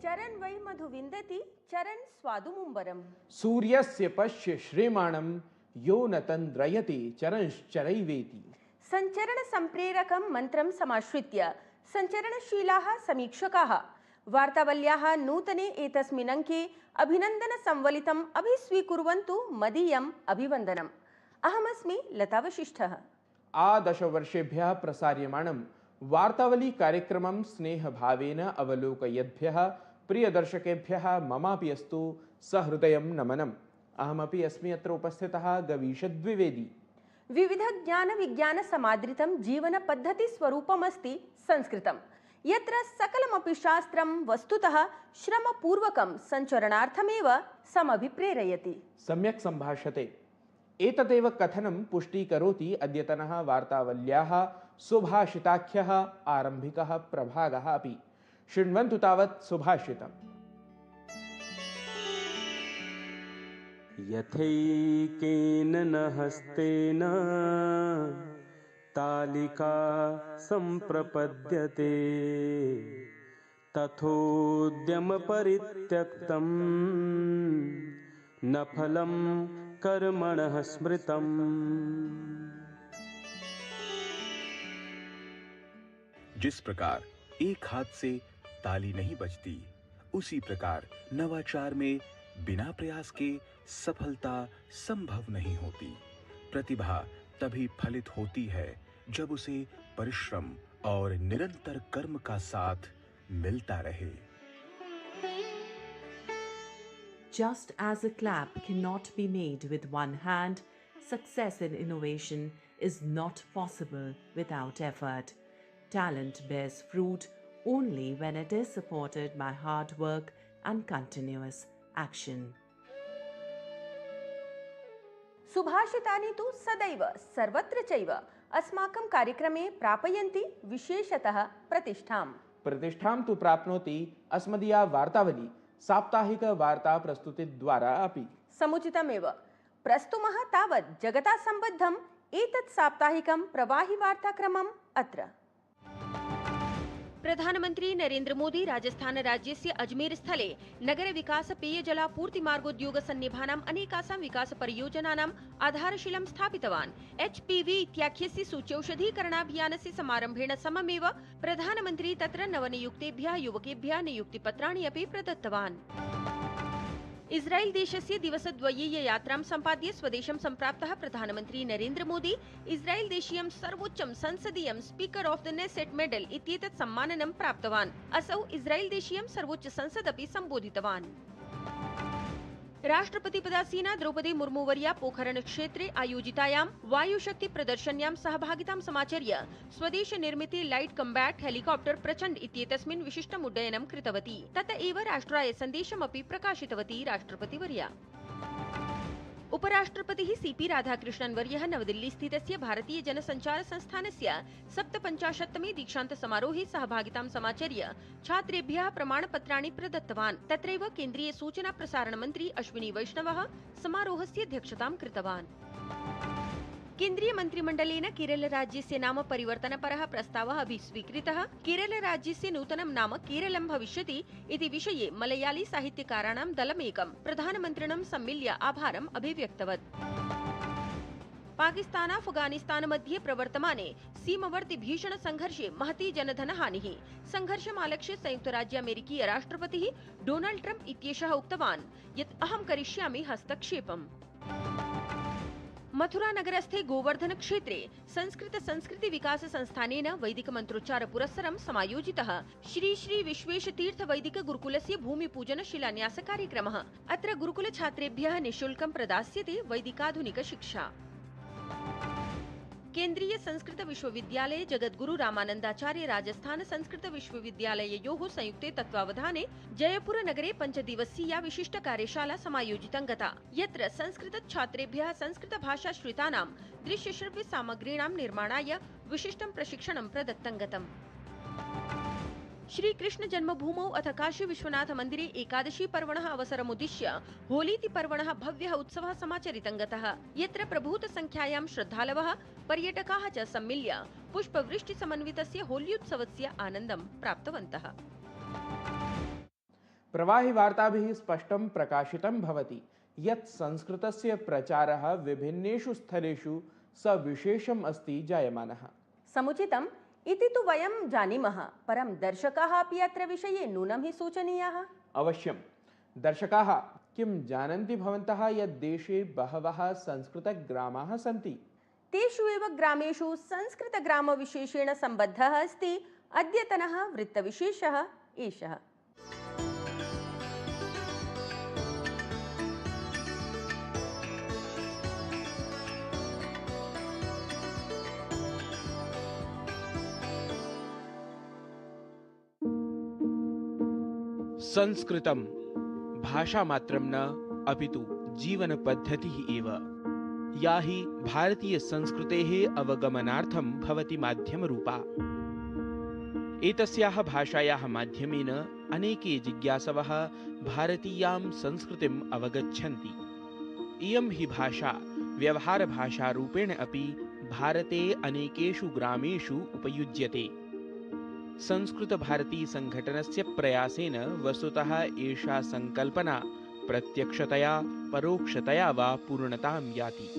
चरन् वै मधु विन्दति चरन् स्वादुमुम्बरम्। सूर्यस्य पश्य श्रेमाणं यो न तन्द्रयते चरंश्चरैवेति। संचरण संप्रेरकं मंत्रं समाश्रित्य संचरणशीलाः समीक्षकाः वार्तावल्याः नूतने एतस्मिन् अंके अभिनन्दन संवलितम् अभिस्वीकुर्वन्तु मदीयम् अभिवन्दनम्। अहमस्मि लता वशिष्ठः। आदशवर्षेभ्यः प्रसार्यमाणं वार्तावली कार्यक्रमं स्नेहभावेन अवलोकयद्भ्यः प्रियदर्शकेभ्यः ममापि अस्तु सहृदयं नमनम्। अहमपि अस्मि अत्र उपस्थितः गवीशद्विवेदी। विविध ज्ञान विज्ञान समादृतं जीवन पद्धति स्वरूपमस्ति संस्कृतं, यत्र सकलमपि शास्त्रं वस्तुतः श्रमपूर्वकं संचरणार्थमेव समभिप्रेरयति। सम्यक् सम्भाषते। एतदेव कथनं पुष्टीकरोति अद्यतनः वार्तावल्याः सुभाषिताख्यः आरम्भिकः प्रभागः अपि। शृण्वन्तु तावत् सुभाषितम्। यथैकेन न हस्तेन तालिका सम्प्रपद्यते तथोद्यम परित्यक्तं न फलं कर्मणः स्मृतम्। जिस प्रकार एक हाथ से ताली नहीं बजती, उसी प्रकार नवाचार में बिना प्रयास के सफलता संभव नहीं होती। प्रतिभा तभी फलित होती है जब उसे परिश्रम और निरंतर कर्म का साथ मिलता रहे। Just as a clap cannot be made with one hand, success in innovation is not possible without effort. Talent bears fruit only when it is supported by hard work and continuous action. सुभाषितानि तु सदैव सर्वत्र चैव अस्माकं कार्यक्रमे प्रापयन्ति विशेषतः प्रतिष्ठाम्। प्रतिष्ठां तु प्राप्नोति अस्मदीया वार्तावली साप्ताहिक वार्ता प्रस्तुति द्वारा अपि। समुचितमेव। प्रस्तुमः तावत् जगता सम्बद्धम् एतत् साप्ताहिकं प्रवाहि वार्ताक्रमम् अत्र। प्रधानमंत्री नरेंद्र मोदी राजस्थान राज्यस्य अजमेर स्थले नगर विकास पेयजलापूर्ति मार्गोद्योग सन्निभानाम् अनेकासां विकास परियोजनानाम् आधारशिलां स्थापितवान्। HPV इत्याख्यस्य सूच्यौषधीकरणाभियानस्य समारम्भेण सममेव प्रधानमंत्री तत्र नवनियुक्तेभ्यः युवकेभ्यः नियुक्तिपत्राणि अपि प्रदत्तवान्। इस्राएल देशस्य दिवसद्वयीय यात्रां सम्पाद्य स्वदेशं सम्प्राप्तः प्रधानमन्त्री नरेंद्र मोदी इस्राएल देशीयं सर्वोच्चं संसदीयं speaker of the Knesset medal इत्येतत् सम्माननं प्राप्तवान्। असौ इस्राएल देशीयं सर्वोच्च संसदपि सम्बोधितवान्। राष्ट्रपति पदासीना द्रौपदी मुर्मू वर्या पोखरण क्षेत्रे आयोजितायां वायुशक्ति प्रदर्शन्यां सहभागितां समाचर्य स्वदेश निर्मिते लाइट कम्बैट हेलिकॉप्टर प्रचंड इत्येतस्मिन् विशिष्टम् उड्डयनं कृतवती। तत एव राष्ट्राय सन्देशमपि प्रकाशितवती राष्ट्रपति वर्या। उपराष्ट्रपतिः CP राधाकृष्णन् वर्यः नवदिल्ली स्थितस्य भारतीय जनसञ्चार संस्थानस्य 57तमे दीक्षान्त समारोहे सहभागितां समाचर्य छात्रेभ्यः प्रमाणपत्राणि प्रदत्तवान्। तत्रैव केन्द्रीय सूचना प्रसारण मन्त्री अश्विनी वैष्णवः समारोहस्य अध्यक्षतां कृतवान्। केन्द्रीय मन्त्रिमण्डलेन केरल राज्यस्य नाम परिवर्तनपरः प्रस्तावः अपि स्वीकृतः। केरल राज्यस्य नूतनं नाम केरलं भविष्यति इति विषये मलयाली साहित्यकाराणां दलमेकं प्रधानमन्त्रिणं सम्मिल्य आभारम् अभिव्यक्तवत्। पाकिस्तान अफगानिस्तान मध्ये प्रवर्तमाने सीमवर्ति भीषण संघर्षे महती जनधनहानिः। संघर्षमालक्ष्य संयुक्त राज्य अमेरिकीय राष्ट्रपतिः डोनाल्ड ट्रम्प इत्येषः उक्तवान् यत् अहं करिष्यामि हस्तक्षेपम्। मथुरा नगरस्थे गोवर्धन क्षेत्रे संस्कृति विकास संस्थानेन वैदिक मंत्रोच्चार पुरस्सरं समायोजितः श्री श्री विश्वेश तीर्थ वैदिक गुरुकुलस्य भूमिपूजन शिलान्यास कार्यक्रमः। अत्र गुरुकुल छात्रेभ्यः निःशुल्कं प्रदास्यते वैदिकाधुनिक शिक्षा। केन्द्रीय संस्कृत विश्वविद्यालये जगद्गुरु रामानन्दाचार्य राजस्थान संस्कृत विश्वविद्यालययोः संयुक्ते तत्त्वावधाने जयपुर नगरे 5 दिवसीया विशिष्ट कार्यशाला समायोजिता गता, यत्र संस्कृत छात्रेभ्यः संस्कृत भाषाश्रितानां दृश्यश्रव्य सामग्रीणां निर्माणाय विशिष्टं प्रशिक्षणं प्रदत्तं गतम्। श्री कृष्ण जन्मभूमौ अथ काशी विश्वनाथ मन्दिरे एकादशी पर्वणः अवसरमुद्दिश्य होलीति पर्वणः भव्यः उत्सवः समाचरितं गतः, यत्र प्रभूत संख्यायां श्रद्धालवः पर्यटकाः च सम्मिल्य पुष्पवृष्टि समन्वितस्य होल्योत्सवस्य आनन्दं प्राप्तवन्तः। प्रवाहि वार्ताभिः स्पष्टं प्रकाशितं भवति यत् संस्कृतस्य प्रचारः विभिन्नेषु स्थलेषु सविशेषम् अस्ति जायमानः। समुचितम् इति तु वयं जानीमः, परं दर्शकाः अपि अत्र विषये नूनं हि सूचनीयाः। अवश्यं। दर्शकाः किं जानन्ति भवन्तः यत् देशे बहवः संस्कृतग्रामाः सन्ति? तेषु एव ग्रामेषु संस्कृतग्रामविशेषेण सम्बद्धः अस्ति अद्यतनः वृत्तविशेषः एषः। संस्कृतं भाषामात्रं न अपितु जीवनपद्धतिः एव, या हि भारतीयसंस्कृतेः अवगमनार्थं भवति माध्यमरूपा। एतस्याः भाषायाः माध्यमेन अनेके जिज्ञासवः भारतीयां संस्कृतिम् अवगच्छन्ति। इयं हि भाषा व्यवहारभाषारूपेण अपि भारते अनेकेषु ग्रामेषु उपयुज्यते। संस्कृतभारती संघटनस्य प्रयासेन वस्तुतः एषा संकल्पना प्रत्यक्षतया परोक्षतया वा पूर्णतां याति।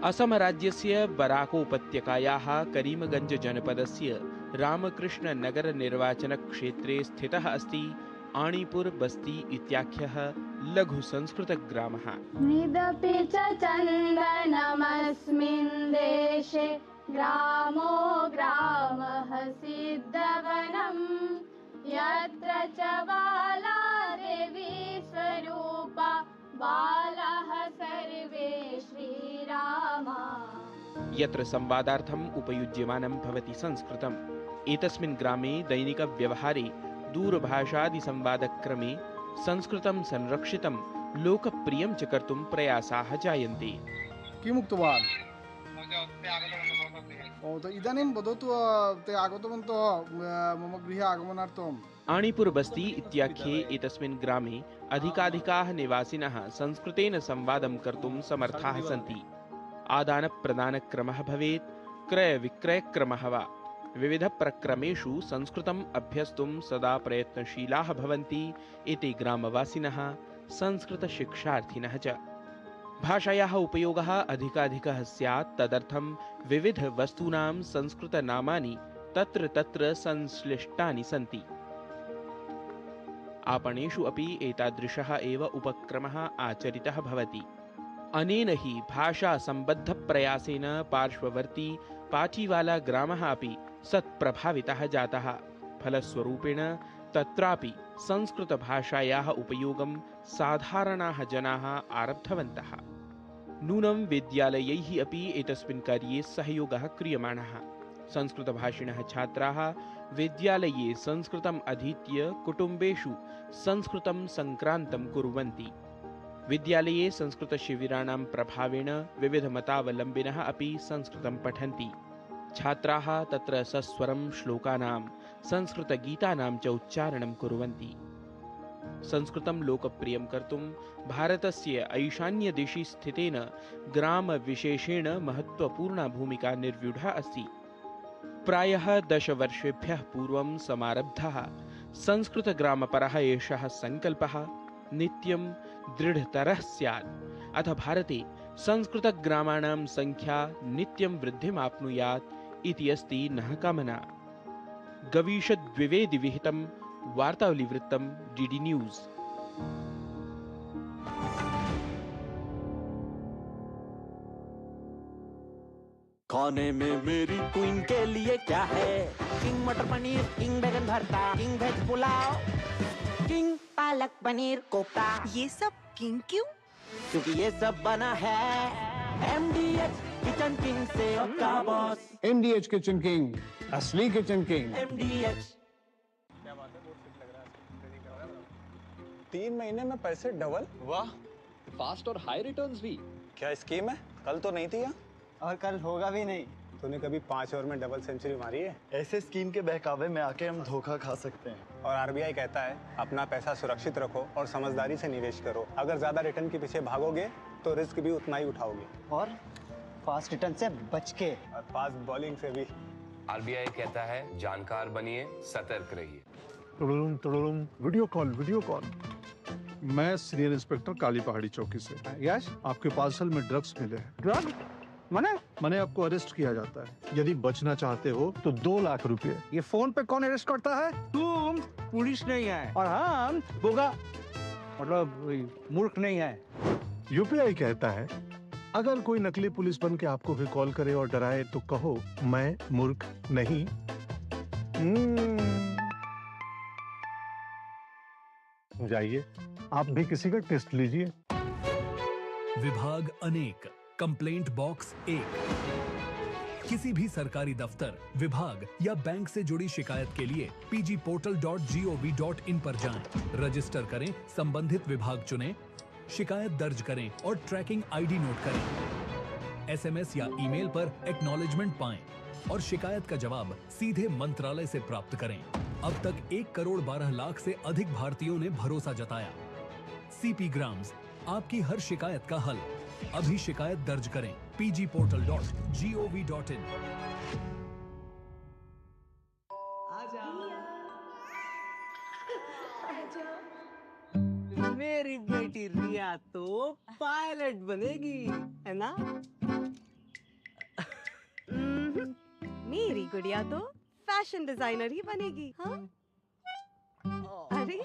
असमराज्यस्य बराकोपत्यकायाः करीमगंज जनपदस्य रामकृष्णनगर निर्वाचनक्षेत्रे स्थितः अस्ति आणिपुर बस्ती इत्याख्यः लघु संस्कृतग्रामः। निदपि च चन्दनमस्मिन् देशे ग्रामो ग्रामः सिद्धवनम् यत्र च बाला देवी स्वरूपा बालाः सर्वे श्रीरामा। यत्र संवादार्थम् उपयुज्यमानं भवति संस्कृतम्। एतस्मिन् ग्रामे दैनिकव्यवहारे दूरभाषादिसंवादक्रमे संस्कृतं संरक्षितं लोकप्रियं च कर्तुं प्रयासाः जायन्ते। किमुक्तवान्? इदानीं वदतु ते आगतवन्तः मम गृहे आगमनार्थम्। आणिपुर बस्ती इत्याख्ये एतस्मिन् ग्रामे अधिकाधिकाः निवासिनः संस्कृतेन संवादं कर्तुं समर्थाः सन्ति। आदानप्रदानक्रमः भवेत्, क्रयविक्रयक्रमः वा, विविधप्रक्रमेषु संस्कृतम् अभ्यस्तुं सदा प्रयत्नशीलाः भवन्ति एते ग्रामवासिनः, संस्कृतशिक्षार्थिनः च। भाषायाः उपयोगः अधिकाधिकः स्यात्, तदर्थं विविधवस्तूनां संस्कृतनामानि तत्र तत्र संश्लिष्टानि सन्ति। आपणेषु अपि एतादृशः एव उपक्रमः आचरितः भवति। अनेन हि भाषासम्बद्धप्रयासेन पार्श्ववर्ती पाटीवाला ग्रामः अपि सत्प्रभावितः जातः। फलस्वरूपेण तत्रापि संस्कृतभाषायाः उपयोगं साधारणाः जनाः आरब्धवन्तः। नूनं विद्यालयैः अपि एतस्मिन् कार्ये सहयोगः क्रियमाणः। संस्कृतभाषिणः छात्राः विद्यालये संस्कृतम् अधीत्य कुटुम्बेषु संस्कृतं सङ्क्रान्तं कुर्वन्ति। विद्यालये संस्कृतशिबिराणां प्रभावेण विविधमतावलम्बिनः अपि संस्कृतं पठन्ति। छात्राः तत्र सस्वरं श्लोकानां, संस्कृतगीतानां च उच्चारणं कुर्वन्ति। संस्कृतं लोकप्रियं कर्तुं भारतस्य ईशान्यदिशि स्थितेन ग्रामविशेषेण महत्त्वपूर्णा भूमिका निर्व्यूढा अस्ति। प्रायः 10 वर्षेभ्यः पूर्वं समारब्धः संस्कृतग्रामपरः एषः सङ्कल्पः नित्यं दृढतरः स्यात्। अथ भारते संस्कृतग्रामाणां संख्या नित्यं वृद्धिमाप्नुयात् इति अस्ति नः कामना। गवीश द्विवेदी विहितं वार्तावलीवृत्तं डीडी न्यूज़। खाने में मेरी क्वीन के लिए क्या है? किंग मटर पनीर, किंग बैगन भरता, king veg pulao, king palak paneer kofta. ये सब किंग क्यों? क्योंकि ये सब बना है MDH किचन किंग से आपका बॉस। MDH किचन किंग, असली किचन किंग। MDH 3 महीने में पैसे डबल। वाह, फास्ट और हाई रिटर्न्स भी। क्या स्कीम है? कल तो नहीं थी यहाँ। और कल होगा भी नहीं। तूने कभी 5 ओवर में डबल सेंचुरी मारी है? ऐसे स्कीम के बहकावे में आके हम धोखा खा सकते हैं। और RBI कहता है अपना पैसा सुरक्षित रखो और समझदारी से निवेश करो। अगर ज्यादा रिटर्न के पीछे भागोगे तो रिस्क भी उतना ही उठाओगे। और फास्ट रिटर्न से बच के। और फास्ट बॉलिंग से भी। RBI कहता है जानकार बनिए, सतर्क रहिए। Video call. मैं सीनियर इंस्पेक्टर काली पहाड़ी चौकी से। यस, आपके पार्सल में ड्रग्स मिले हैं। ड्रग? मैंने आपको अरेस्ट किया जाता है। यदि बचना चाहते हो तो 2 लाख रुपए। ये फोन पे कौन अरेस्ट करता है? तुम। पुलिस नहीं है और हम बोगा मतलब मूर्ख नहीं है। यूपीआई कहता है अगर कोई नकली पुलिस बन के आपको भी कॉल करे और डराए तो कहो मैं मूर्ख नहीं। जाइए आप भी किसी का टेस्ट लीजिए। विभाग अनेक, कंप्लेंट बॉक्स 1। किसी भी सरकारी दफ्तर, विभाग या बैंक से जुड़ी शिकायत के लिए pgportal.gov.in पर जाएं, रजिस्टर करें, संबंधित विभाग चुनें, शिकायत दर्ज करें और ट्रैकिंग आईडी नोट करें। एसएमएस या ईमेल पर एक्नॉलेजमेंट पाएं और शिकायत का जवाब सीधे मंत्रालय से प्राप्त करें। अब तक 1,12,00,000 से अधिक भारतीयों ने भरोसा जताया। सीपी ग्राम्स, आपकी हर शिकायत का हल। अभी शिकायत दर्ज करें pgportal.gov.in। मेरी बेटी रिया तो पायलट बनेगी, है ना? मेरी गुड़िया तो फैशन डिजाइनर ही बनेगी। हाँ? अरे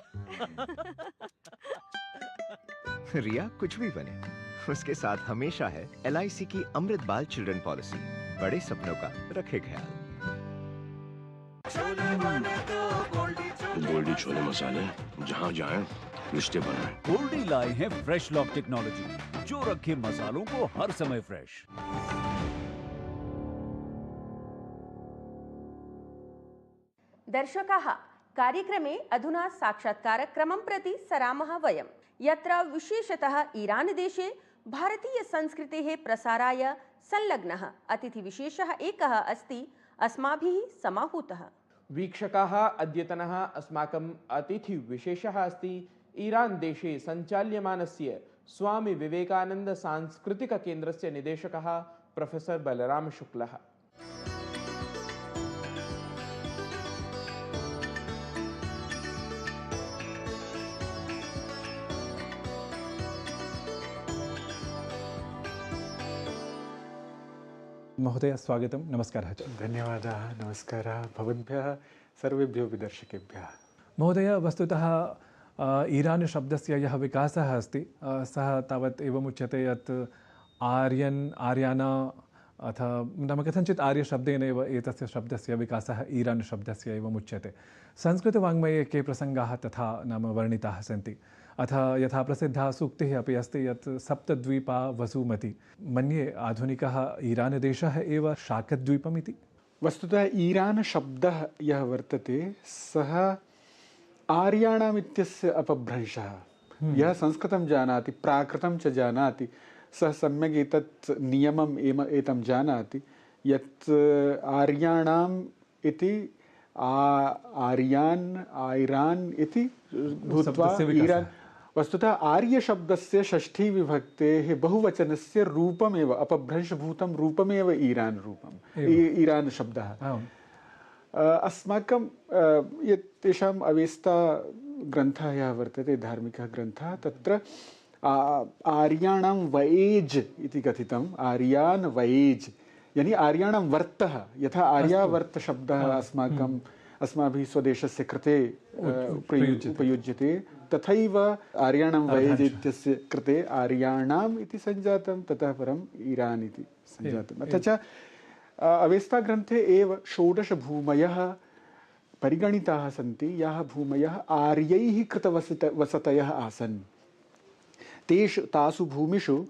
रिया कुछ भी बने, उसके साथ हमेशा है LIC की अमृत बाल चिल्ड्रन पॉलिसी। बड़े सपनों का रखे ख्याल। गोल्डी छोले मसाले, जहाँ जाए रिश्ते बनाए। गोल्डी लाए हैं फ्रेश लॉक टेक्नोलॉजी, जो रखे मसालों को हर समय फ्रेश। दर्शकाः, कार्यक्रमे अधुना साक्षात्कारक्रमं प्रति सरामः वयं, यत्र विशेषतः ईरान देशे भारतीय संस्कृतेः प्रसाराय संलग्नः अतिथिविशेषः एकः अस्ति अस्माभिः समाहूतः। वीक्षकाः, अद्यतनः अस्माकं अतिथिविशेषः अस्ति ईरान देशे सञ्चाल्यमानस्य स्वामी विवेकानंद सांस्कृतिक केन्द्रस्य निदेशकः प्रोफेसर बलराम शुक्लः। महोदय स्वागतं, नमस्कारः। धन्यवादाः, नमस्कारः भवद्भ्यः सर्वेभ्योऽपि दर्शकेभ्यः। महोदय, वस्तुतः ईरान शब्दस्य यः विकासः अस्ति सः तावत् एवमुच्यते यत् आर्यान अथ नाम कथञ्चित् आर्यशब्देन एव एतस्य शब्दस्य विकासः ईरान शब्दस्य एवमुच्यते। संस्कृतवाङ्मये के प्रसङ्गाः तथा नाम वर्णिताः सन्ति। अथ यथा प्रसिद्धा सूक्तिः अपि अस्ति यत् सप्तद्वीपा वसुमती। मन्ये आधुनिकः ईरानदेशः एव शाकद्वीपम् इति। वस्तुतः ईरान शब्दः यः वर्तते सः आर्याणाम् इत्यस्य अपभ्रंशः। यः संस्कृतं जानाति, प्राकृतं च जानाति, सः सम्यक् एतत् नियमम् एतं जानाति यत् आर्याणाम् इति आयरान् इति भूत्वा ईरान्। वस्तुतः आर्यशब्दस्य षष्ठी विभक्तेः बहुवचनस्य रूपमेव, अपभ्रंशभूतं रूपमेव ईरान् रूपम्, ईरान् शब्दः। अस्माकं यत् तेषाम् अवेस्ता ग्रन्थः यः वर्तते, धार्मिकः ग्रन्थः, तत्र आर्याणां वयेज् इति कथितम्। आर्यान् वयेज् यानी आर्याणां वर्तः। यथा आर्यावर्त शब्दः अस्माभिः स्वदेशस्य कृते उपयुज्यते, तथैव आर्याणां वयेज् इत्यस्य कृते आर्याणाम् इति सञ्जातं, ततः परम् ईरान् इति सञ्जातम्। अथ च अवेस्ता ग्रन्थे एव 16 भूमयः परिगणिताः सन्ति, याः भूमयः आर्यैः कृतवसतयः आसन्। तासु भूमिषु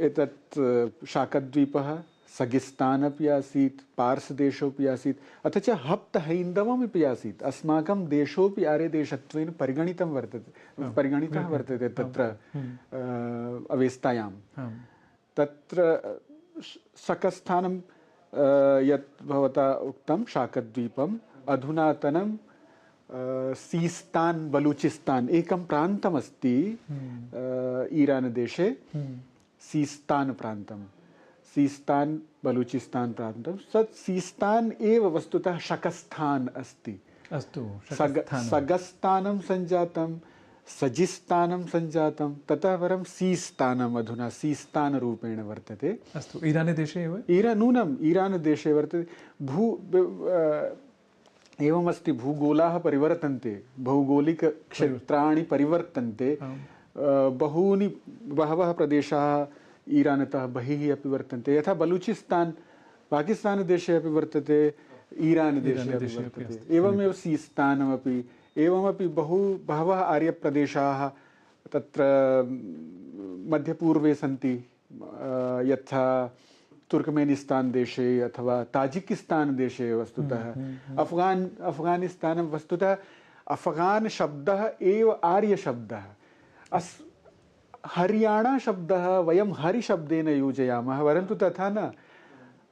एतत् शाकद्वीपः, सगिस्तान् अपि आसीत्, पार्सदेशोऽपि आसीत्, अथ च हप्त हैन्दवमपि आसीत्। अस्माकं देशोऽपि आर्यदेशत्वेन परिगणितः वर्तते तत्र अवेस्तायां। तत्र सकस्थानं यत् भवता उक्तं शाकद्वीपम्, अधुनातनं सीस्तान् बलूचिस्तान् एकं प्रान्तमस्ति ईरान देशे, सीस्तान् प्रान्तं, सीस्तान् बलूचिस्तान् प्रान्तं। तत् सीस्तान् एव वस्तुतः शकस्थान् अस्ति। अस्तु सगस्थानं संजातं, सजिस्थानं संजातं, ततः परं सीस्थानम् अधुना सीस्थानरूपेण वर्तते। अस्तु, ईरानदेशे एव? ईरानदेशे वर्तते। एवमस्ति, भूगोलाः परिवर्तन्ते, भौगोलिकक्षेत्राणि परिवर्तन्ते, बहवः प्रदेशाः ईरानतः बहिः अपि वर्तन्ते। यथा बलूचिस्तान् पाकिस्तानदेशे अपि वर्तते, ईरानदेशे अपि वर्तते। एवमेव सीस्थानमपि, एवमपि बहवः आर्यप्रदेशाः तत्र मध्यपूर्वे सन्ति, यथा तुर्कमेनिस्तान देशे अथवा ताजिकिस्तान देशे। वस्तुतः अफगानिस्तानं वस्तुतः अफगान शब्दः एव आर्य शब्दः। हरियाणा शब्दः वयं हरिशब्देन योजयामः, परन्तु तथा न,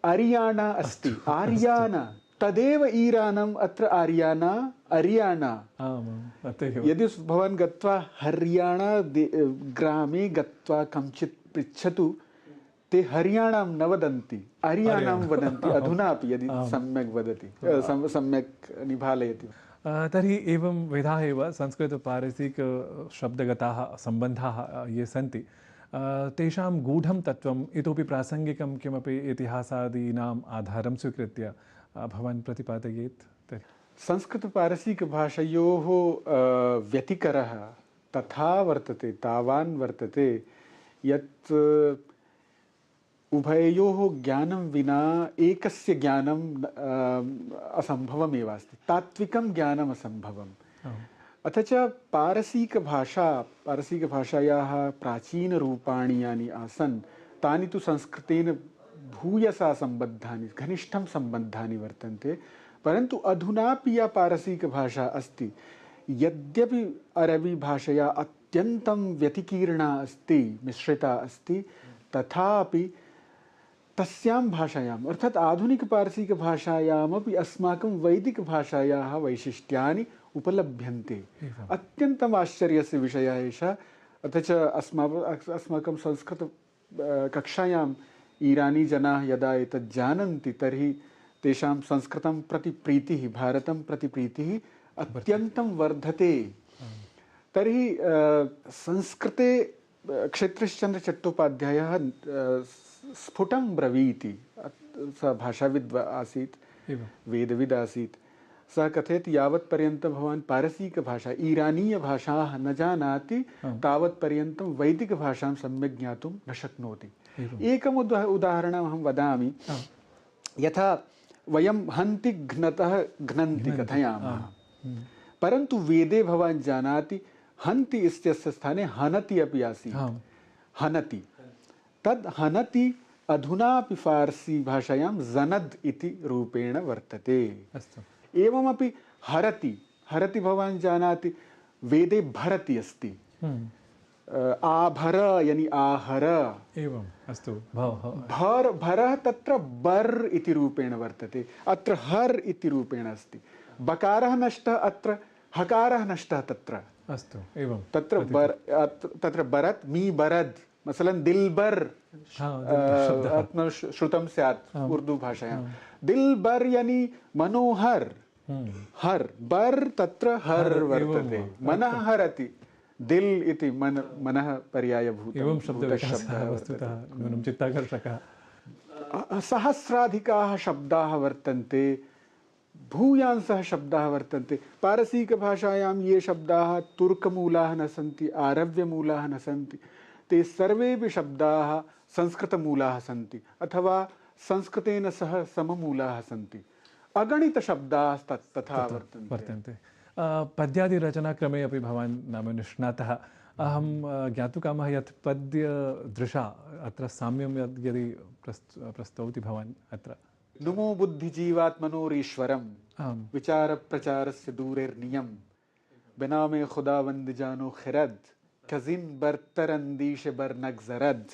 अरियाणा अस्ति, आर्याना, तदेव ईरानम्, अत्र आर्याना, अरियाणा। यदि भवान् गत्वा हरियाणा ग्रामे गत्वा कञ्चित् पृच्छतु, ते हरियाणां न वदन्ति, अरियाणां वदन्ति अधुनापि, यदि सम्यक् वदति, सम्यक् निभालयति। तर्हि एवं विधाः एव संस्कृतपारसीक शब्दगताः सम्बन्धाः ये सन्ति, तेषां गूढं तत्त्वम्, इतोपि प्रासङ्गिकं किमपि इतिहासादीनाम् आधारं स्वीकृत्य भवान् प्रतिपादयेत् तर्हि। संस्कृतपारसीकभाषयोः व्यतिकरः तथा वर्तते, तावान् वर्तते यत् उभयोः ज्ञानं विना एकस्य ज्ञानम् असम्भवमेव अस्ति, तात्विकं ज्ञानम् असम्भवम्। अथ च पारसीकभाषायाः प्राचीनरूपाणि यानि आसन्, तानि तु संस्कृतेन भूयसा सम्बद्धानि, घनिष्ठं सम्बद्धानि वर्तन्ते। परन्तु अधुनापि या पारसीकभाषा अस्ति, यद्यपि अरबी भाषया अत्यन्तं व्यतिकीर्णा अस्ति, मिश्रिता अस्ति, तथापि तस्यां भाषायाम्, अर्थात् आधुनिकपारसीकभाषायामपि अस्माकं वैदिकभाषायाः वैशिष्ट्यानि उपलभ्यन्ते। अत्यन्तम् आश्चर्यस्य विषयः एषः। अथ च अस्माकं संस्कृतकक्षायाम् ईरानी जनाः यदा एतत् जानन्ति, तर्हि तेषां संस्कृतं प्रति प्रीतिः, भारतं प्रति प्रीतिः अत्यन्तं वर्धते। तर्हि संस्कृते क्षेत्रश्चन्द्र चट्टोपाध्यायः स्फुटं ब्रवीति। सः भाषाविद् आसीत्, वेदविद् आसीत्। सः कथयति, यावत्पर्यन्तं भवान् पारसीकभाषा, ईरानीयभाषाः न जानाति, तावत्पर्यन्तं वैदिकभाषां सम्यक् ज्ञातुं न शक्नोति। एकम् उदाहरणम् अहं वदामि। यथा वयं हन्ति घ्नतः घ्नन्ति कथयामः, परन्तु वेदे भवान् जानाति हन्ति इत्यस्य स्थाने हनति अपि आसीत्। हनति, तद् हनति अधुनापि फार्सी भाषायां जनद् इति रूपेण वर्तते। एवमपि हरति, हरति भवान् जानाति, वेदे भरति अस्ति। आभर यानी आहर। एवम्, अस्तु। भरः तत्र बर इति रूपेण वर्तते, अत्र हर इति रूपेण अस्ति। बकारः नष्टः, अत्र हकारः नष्टः तत्र। अस्तु, एवं। तत्र बरत्, मी बरद, मसलन दिलबर श्रुतं स्यात् उर्दू भाषायां। दिलबर यानी मनोहर, हर, बर तत्र हर वर्तते, मनः हरति, दिल इति मनः पर्यायभूतः। एवं शब्दविकासः वस्तुतः नूनं चित्ताकर्षकः। सहस्राधिकाः शब्दाः वर्तन्ते, भूयांसः शब्दाः वर्तन्ते। पारसीकभाषायां ये शब्दाः तुर्कमूलाः न सन्ति, आरव्यमूलाः न सन्ति, ते सर्वेपि शब्दाः संस्कृतमूलाः सन्ति, अथवा संस्कृतेन सह सममूलाः सन्ति। अगणितशब्दाः तथा वर्तन्ते। पद्यादिरचनाक्रमे अपि भवान् नाम निष्णातः। अहं ज्ञातुकामः यत् पद्यदृशा अत्र साम्यं यदि प्रस्तौति भवान् अत्र। नुमो बुद्धिजीवात्मनोरीश्वरं विचारप्रचारस्य दूरेर्नियम बिना में खुदावंद जानो खिरद खजिन बरतरंदीश बर नगजरद।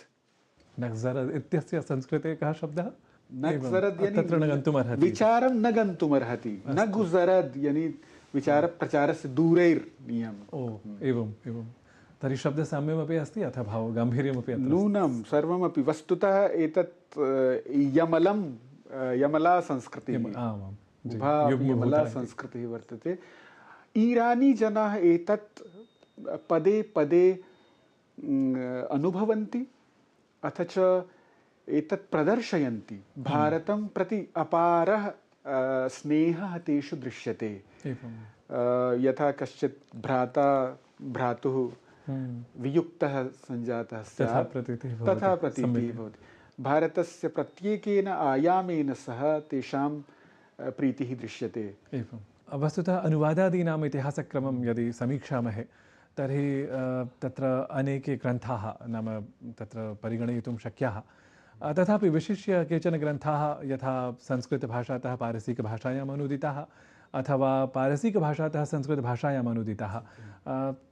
नगजरद इत्यस्य संस्कृते कः शब्दः? नगजरद यानी तत्र न गन्तुमर्हति, विचारं न गन्तुमर्हति। नगुजरद यानी विचारप्रचारस्य दूरेर्नियम। ओ एवं एवं। तर्हि शब्दसाम्यमपि अस्ति अथ भावगाम्भीर्यमपि अस्ति? नूनं सर्वमपि। वस्तुतः एतत् यमला संस्कृतिः। आमां उभा यमला संस्कृतिः वर्तते। ईरानी जनाः एतत् पदे पदे अनुभवन्ति अथ च एतत् प्रदर्शयन्ति। भारतं प्रति अपारः स्नेहः तेषु दृश्यते। यथा कश्चित् भ्रातुः वियुक्तः संजातः स्यात् तथा प्रतीतिः भवति। भारतस्य प्रत्येकेन आयामेन सह तेषां प्रीतिः दृश्यते। एवं वस्तुतः अनुवादादीनाम् इतिहासक्रमं यदि समीक्षामहे तर्हि तत्र अनेके ग्रन्थाः नाम तत्र परिगणयितुं शक्याः। तथापि विशिष्य केचन ग्रन्थाः यथा संस्कृतभाषातः पारसीकभाषायाम् अनुदिताः अथवा पारसीकभाषातः संस्कृतभाषायाम् अनुदिताः,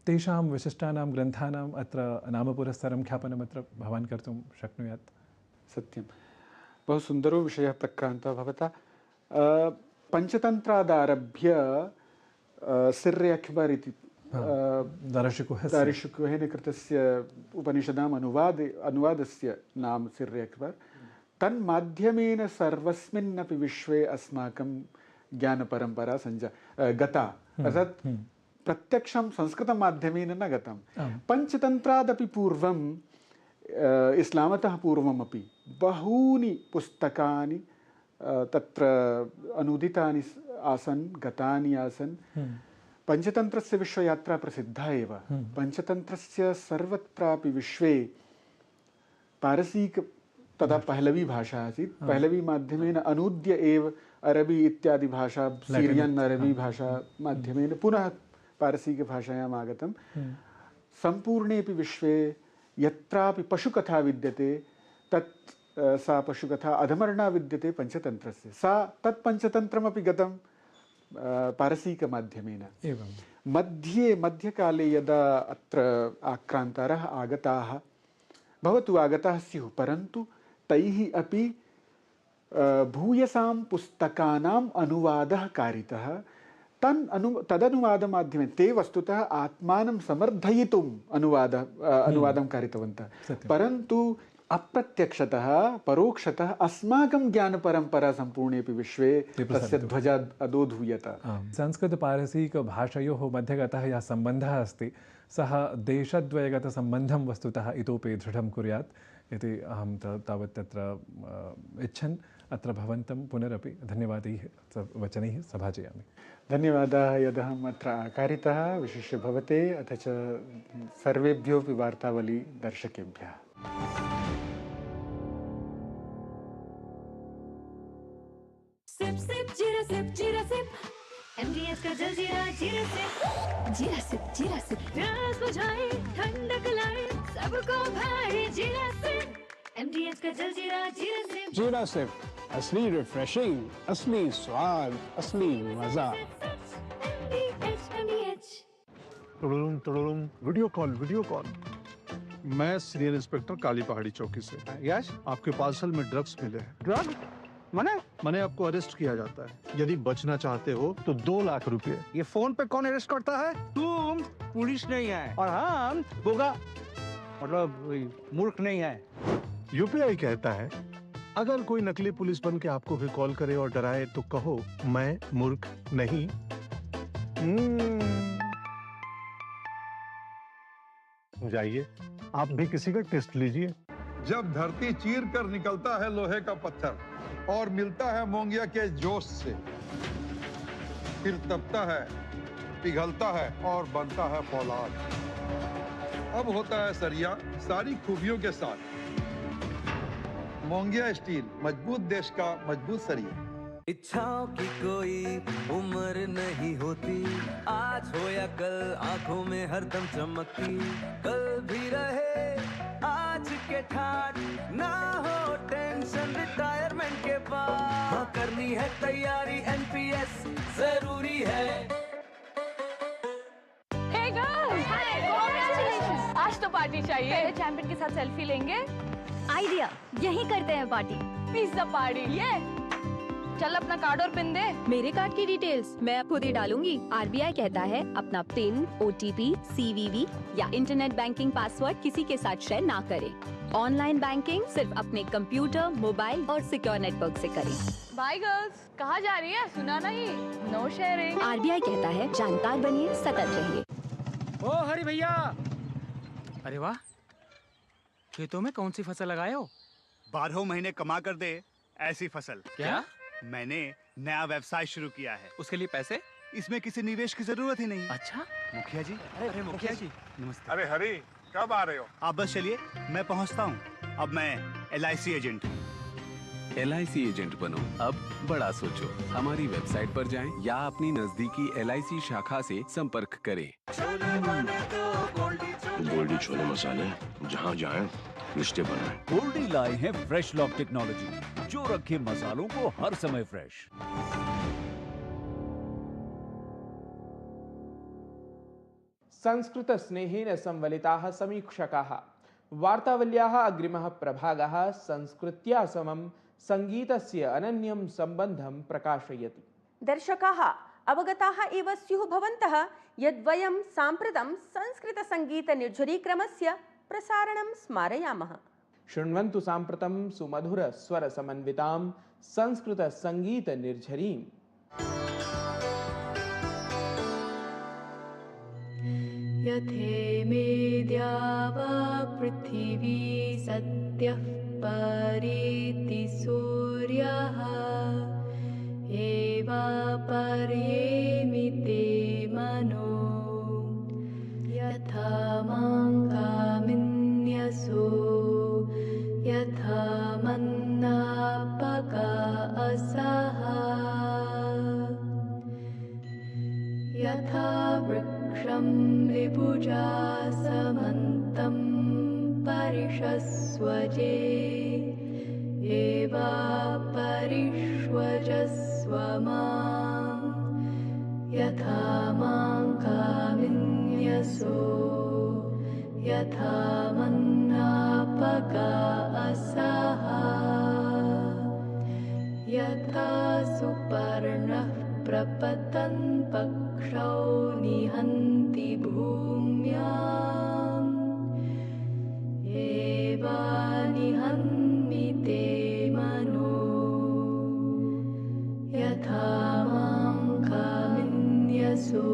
तेषां विशिष्टानां ग्रन्थानाम् अत्र नामपुरस्सरं ख्यापनम् अत्र भवान् कर्तुं शक्नुयात्। सत्यं बहु सुन्दरो विषयः प्रक्रान्तः भवता। पञ्चतन्त्रादारभ्य सिर् अक्बर् इति दारिशुकुहेन कृतस्य उपनिषदाम् अनुवादस्य नाम सिर् अक्बर्, तन्माध्यमेन सर्वस्मिन्नपि विश्वे अस्माकं ज्ञानपरम्परा गता। अर्थात् प्रत्यक्षं संस्कृतमाध्यमेन न गतं। पञ्चतन्त्रादपि पूर्वं इस्लामतः पूर्वमपि बहूनि पुस्तकानि तत्र अनुदितानि आसन्, गतानि आसन्। पञ्चतन्त्रस्य विश्वयात्रा प्रसिद्धा एव। पञ्चतन्त्रस्य सर्वत्रापि विश्वे पारसीक तदा पहलवी भाषा आसीत्। पहलवी माध्यमेन अनूद्य एव अरबी इत्यादि भाषा, सीरियन् अरबी भाषा माध्यमेन पुनः पारसीकभाषायाम् आगतं। सम्पूर्णेऽपि विश्वे यत्रापि पशुकथा विद्यते तत् सा पशुकथा अधमर्णा विद्यते पञ्चतन्त्रस्य। तत् पञ्चतन्त्रमपि गतं पारसीकमाध्यमेन। मध्यकाले यदा अत्र आक्रान्तारः आगताः, भवतु आगताः स्युः, परन्तु तैः अपि भूयसां पुस्तकानाम् अनुवादः कारितः। तदनुवादमाध्यमेन ते वस्तुतः आत्मानं समर्थयितुम् अनुवादं कारितवन्तः, परन्तु अप्रत्यक्षतः परोक्षतः अस्माकं ज्ञानपरम्परा सम्पूर्णेऽपि विश्वे तस्य ध्वजा अदोधूयत। संस्कृतपारसीकभाषयोः मध्यगतः यः सम्बन्धः अस्ति सः देशद्वयगतसम्बन्धं वस्तुतः इतोपि दृढं कुर्यात् इति अहं तावत् तत्र इच्छन् अत्र भवन्तं पुनरपि धन्यवादैः वचनैः सभाजयामि। धन्यवादाः यदहम् अत्र आकारितः, विशिष्य भवते अथ च सर्वेभ्योऽपि वार्तावली दर्शकेभ्यः। सिप सिप जीरा सिप MDS का जलजीरा जीरा सिप प्यास बुझाए ठंडक लाए सबको भाए जीरा सिप MDS का जलजीरा जीरा सिप असली रिफ्रेशिंग, असली स्वाद, असली मजा। Video call. मैं सीनियर इंस्पेक्टर काली पहाड़ी चौकी से। यश, आपके पार्सल में ड्रग्स मिले हैं। ड्रग मने आपको अरेस्ट किया जाता है। यदि बचना चाहते हो तो 2 लाख रुपए। ये फोन पे कौन अरेस्ट करता है? तुम पुलिस नहीं है और हम गोगा मतलब मूर्ख नहीं है। यूपीआई कहता है अगर कोई नकली पुलिस बन के आपको भी कॉल करे और डराए तो कहो मैं मूर्ख नहीं। जाइए आप भी किसी का टेस्ट लीजिए। जब धरती चीर कर निकलता है लोहे का पत्थर और मिलता है मोंगिया के जोश से, फिर तपता है, पिघलता है और बनता है फौलाद। अब होता है सरिया सारी खूबियों के साथ। मोंगिया स्टील, मजबूत देश का मजबूत सरिया। इच्छाओं की कोई उम्र नहीं होती, आज हो या कल आंखों में हरदम चमकती, कल भी रहे आज के ठाट, ना हो टेंशन रिटायरमेंट के बाद, हाँ करनी है तैयारी NPS जरूरी है। Hey girls! Hi! Congratulations! आज तो पार्टी चाहिए। पहले चैंपियन के साथ सेल्फी लेंगे। आइडिया, यही करते हैं पार्टी। पिज्जा पार्टी, ये चल अपना कार्ड और पिन दे। मेरे कार्ड की डिटेल्स मैं खुद ही डालूंगी। आरबीआई कहता है अपना पिन, ओटीपी, सीवीवी या इंटरनेट बैंकिंग पासवर्ड किसी के साथ शेयर ना करें। ऑनलाइन बैंकिंग सिर्फ अपने कंप्यूटर, मोबाइल और सिक्योर नेटवर्क से करें। बाय गर्ल्स, कहाँ जा रही है? सुना नहीं, नो शेयरिंग। आरबीआई कहता है जानकार बनिए, सतर्क रहिए। ओ हरी भैया, अरे वाह, खेतों में कौन सी फसल लगाए हो? 12 महीने कमा कर दे ऐसी फसल। क्या? मैंने नया व्यवसाय शुरू किया है। उसके लिए पैसे? इसमें किसी निवेश की जरूरत ही नहीं। अच्छा मुखिया जी। अरे मुखिया जी, नमस्ते। अरे हरी, कब आ रहे हो? आप बस चलिए, मैं पहुंचता हूं। अब मैं LIC एजेंट हूं। LIC एजेंट बनो, अब बड़ा सोचो। हमारी वेबसाइट पर जाएं या अपनी नजदीकी LIC शाखा से संपर्क करें। गोल्डी छोले मसाले, जहाँ जाएं रिश्ते बनाएं। गोल्डी लाए हैं फ्रेश लॉक टेक्नोलॉजी, जो रखे मसालों को हर समय फ्रेश। संस्कृत स्नेहेन संवलिताः समीक्षकाः वार्तावल्याः अग्रिमः प्रभागः संस्कृत्या समं संगीतस्य अनन्यं सम्बन्धं प्रकाशयति। दर्शकाः अवगताः एव स्युः भवन्तः यद् वयं साम्प्रतं संस्कृतसङ्गीतनिर्झरीक्रमस्य प्रसारणं स्मारयामः। शृण्वन्तु साम्प्रतं सुमधुरस्वरसमन्वितां संस्कृतसङ्गीतनिर्झरीम्। यथेमेद्या वा पृथिवी सद्यः परेति सूर्यः एवापर्येमिते मनो यथा माङ्गामिन्यसो यथा मन्नापका असः यथा वृक्षं रिपुजा समन्तं परिषस्वजे एवा परिष्वजस्व मां यथा माङ्गामिन्यसो यथा मन्नापका असः यथा सुपर्णः प्रपतन् पक्षौ निहन्ति भूम्याम् एवा निहन्मिते मनो यथा माङ्गामिन्यसो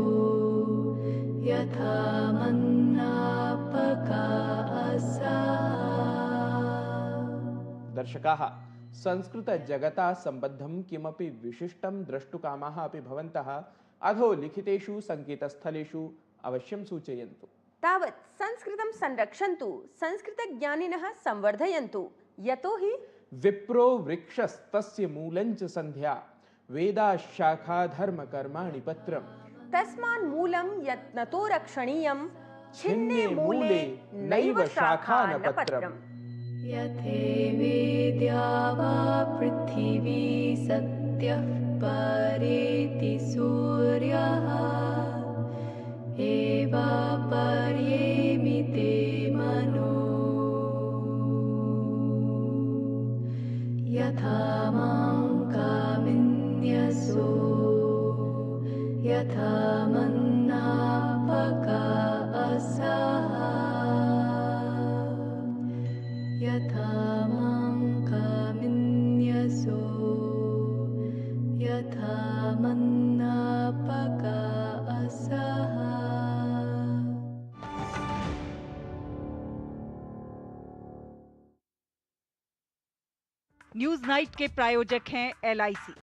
यथा मन्नापका असः। दर्शकाः, संस्कृतजगता सम्बद्धं किमपि विशिष्टं द्रष्टुकामाः अपि भवन्तः अधो लिखितेषु संकेतस्थलेषु अवश्यं सूचयन्तु। तावत् संस्कृतं संरक्षन्तु, संस्कृतज्ञानिनः संवर्धयन्तु, यतोहि विप्रो वृक्षस्तस्य मूलञ्च सन्ध्या वेदाशाखा धर्मकर्माणि पत्रम्। तस्मान्मूलं यत्नतो रक्षणीयं छिन्ने मूले नैव शाखा न पत्रम्। यथेवेद्या वा पृथिवी सद्यः परेति सूर्यः एवापर्येमिते मनो यथा माङ्गामिन्यसो यथा मन्नापका असः यथा माङ्गामिन्यसो यथा मन्नापका असः। न्यूज नाइट के प्रायोजक हैं LIC।